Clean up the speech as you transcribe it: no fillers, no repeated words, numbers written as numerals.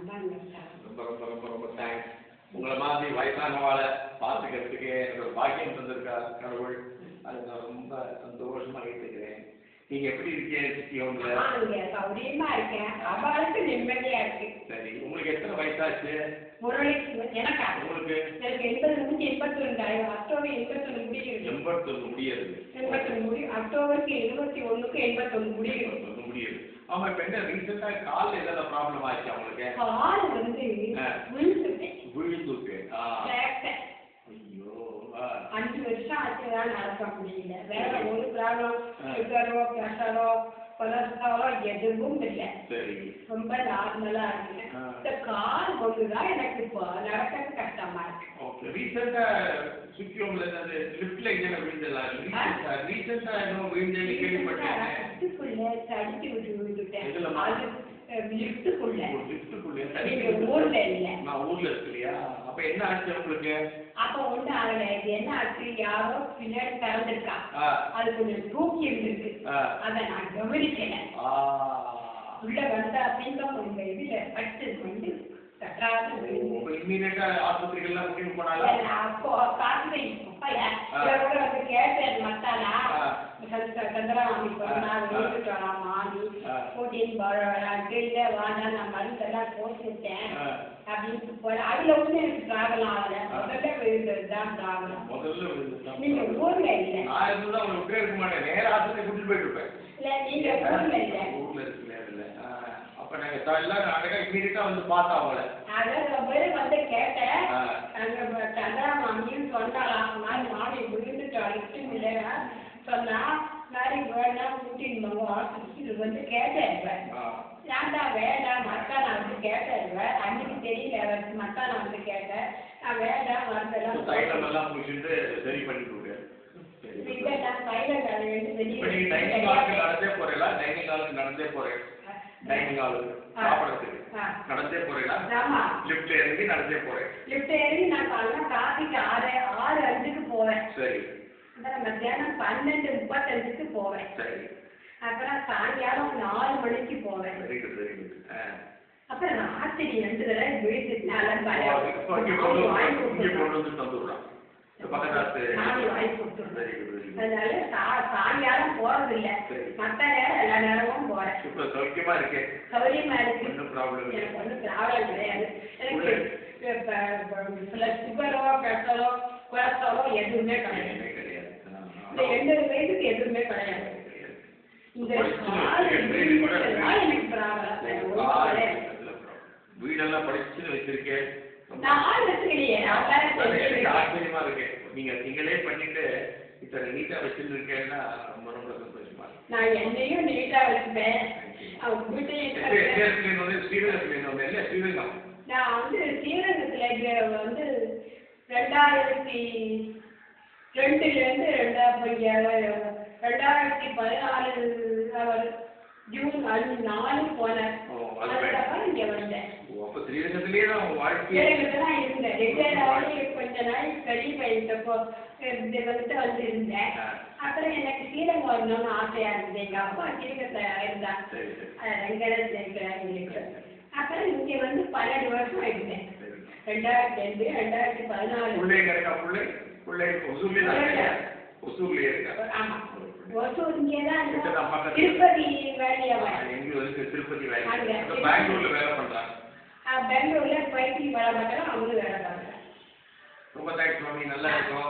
ரொம்ப ரொம்ப ரொம்ப ரொம்ப தேங்க்ஸ். உங்களை மாதிரி வயசானவாளை பார்த்துக்கிறதுக்கு எனக்கு ஒரு பாக்கியம் தந்திருக்கா கடவுள். அது நான் ரொம்ப சந்தோஷமா ஏற்றுக்கிறேன். நீங்க எப்படி இருக்கீங்க சித்தி? சௌரியமா இருக்கேன். அவளுக்கு நிம்மதியா இருக்கு. சரி, உங்களுக்கு எத்தனை வயசாச்சு? எனக்கா? உங்களுக்கு? எனக்கு 81 அக்டோபர் 81 முடியுது. 81 முடியுது. 81 முடியும். அக்டோபருக்கு 21க்கு 81 முடியும். முடியுது. ஆமா, இப்ப என்ன ரீசெண்டா கால்ல ஏதாவது ப்ராப்ளம் ஆச்சு அவங்களுக்கு? கால் வந்து விழுந்துட்டேன். விழுந்துட்டு? ஐயோ, 5 வருஷம் ஆச்சுதான் நடக்க முடியல. வேற ஒரு ப்ராப்ளம், சுகரோ பிரஷரோ கொலஸ்ட்ராலோ எதுவும் இல்லை. சரி, ரொம்ப நார்மலா இருக்கு. இந்த கால் ஒண்ணுதான் எனக்கு இப்போ நடக்கிறது கஷ்டமா இருக்கு. ஓகே. ரீசெண்டா சுத்தி உங்களுக்கு அந்த லிஃப்ட்ல எங்க விழுந்தலாம்? ரீசெண்டா என்ன விழுந்தேன்னு கேள்விப்பட்டேன். லிஃப்ட்டுக்குள்ள தடுக்கி விட்டு விழுந்துட்டேன். ஊர்ல இல்ல, நான் ஊர்ல இருக்கலையா? அப்ப என்ன ஆச்சு உங்களுக்கு? அப்ப ஒண்ணு ஆகல. என்ன ஆச்சு, யாரோ பின்னாடி திறந்துருக்கா, அது கொஞ்சம் தூக்கி இருந்திருக்கு. அத நான் கவனிக்கல. உள்ள வந்தா அப்படிங்க உங்க இதுல பட்டு வந்து ஆஸ்பத்திரிகள்லாம் கூட்டிட்டு போனாலும் அப்போ காசு வந்து கேட்டேன். மத்தானா சந்திராமி மாறி கூட்டின்னு போறாங்க. இல்ல வாடா, நான் மருந்தெல்லாம் போட்டுட்டேன் அப்படின்னு போற. அதுல ஒண்ணு எனக்கு ப்ராப்ளம் ஆகல. முதல்ல விழுந்ததுதான் ப்ராப்ளம். முதல்ல விழுந்தது. நீங்க ஊர்ல இல்ல? நான் இருந்தா அவங்க விட்டே இருக்க மாட்டேன். நேர ஆஸ்பத்திரி கூட்டிட்டு போயிட்டு இருப்பேன். இல்ல, நீங்க ஊர்ல இல்ல? ஊர்ல இருக்குல்ல. அப்ப நாங்க எல்லாம் அழகா இமீடியட்டா வந்து பார்த்தா அவங்கள வந்து கேட்டேன். அங்க சந்திராமாமின்னு சொன்னாலாம். மாமி விழுந்துட்டு அழைச்சு இல்லையா சொன்னா, மாதிரி வேண்டாம் கூட்டின்னு ஹாஸ்பிட்டல் வந்து கேட்டேன். ஏன்டா வேண்டாம் மத்தான வந்து கேட்டேன். அன்னைக்கு தெரியல அவருக்கு. மத்தான வந்து கேட்டேன். நான் வேண்டாம் மருந்தெல்லாம் சரி பண்ணிட்டு இல்ல, நான் தைலம் வெளியே நடந்தே போறேன். டைனிங் ஹாலுக்கு நடந்தே போறேன். டைனிங் ஹாலுக்கு சாப்பிடறதுக்கு நடந்தே போறேன். லிஃப்ட் இறங்கி நடந்தே போறேன். லிஃப்ட் இறங்கி நான் காலைல காஃபிக்கு 6:05க்கு போவேன். சரி. அப்புறம் மத்தியானம் 12:35க்கு போவேன். சரி. அப்புறம் சாயங்காலம் 4 மணிக்கு போவேன். Very good, very good. அப்புறம் ராத்திரி 2 தடவை விழுந்துட்டேன். அதனால சாயங்காலம் போறது இல்ல. மத்த நேரம் எல்லா நேரமும் போறேன். சௌக்கியமா இருக்கேன். சௌரியமா இருக்கு. ஒன்றும் ப்ராப்ளம் எனக்கு ஒன்றும் ப்ராப்ளம் கிடையாது. எனக்கு சுகரோ பிரஷரோ கொலஸ்ட்ராலோ எதுவுமே கிடையாது. இந்த 80 வயசுக்கு எதுவுமே கிடையாது. இந்த எனக்கு ப்ராப்ளம். வீடெல்லாம் படிச்சு வச்சிருக்கேன். ஆச்சரியமா இருக்கு. நீங்களே பண்ணிட்டு இப்ப நீட்டா வச்சிருக்கேன்னா ரொம்ப ரொம்ப சந்தோஷமா இருக்கு. நான் என்னையும் நீட்டா வச்சுப்பேன். நான் வந்து ஸ்ரீரங்கத்துல வந்து 2002லேருந்து 2014 ஜூன் 4 போனேன். அதுக்கப்புறம் இங்க வந்தேன். ஸ்ரீரங்கத்திலேயே தான் ஸ்ரீரங்கத்தான் இருந்தேன். ரிட்டையர்டாகி கொஞ்ச நாள் பெரிய பையன்ட்டப்போ வந்து இருந்தேன். அப்புறம் எனக்கு ஸ்ரீரங்கம் வரணும்னு ஆசையா இருந்தது. எங்க அப்பா ஸ்ரீரங்கத்துல இருந்தா ரெங்கடத்துல இருக்கிறாங்களுக்கு. அப்புறம் இங்க வந்து 12 வருஷம் இருந்தேன். 2002 2014. ஆமா, ஒசூர் இங்கேதான். திருப்பதி திருப்பதி பெங்களூர்ல வேலை பண்றாங்க. பெங்களூர்ல பைத்தியம் வேலை பார்க்கறோம். அவங்களும் வேலை பார்க்கறாங்க. ரொம்ப தேங்க்ஸ் மாமி. நல்லா இருக்கும்.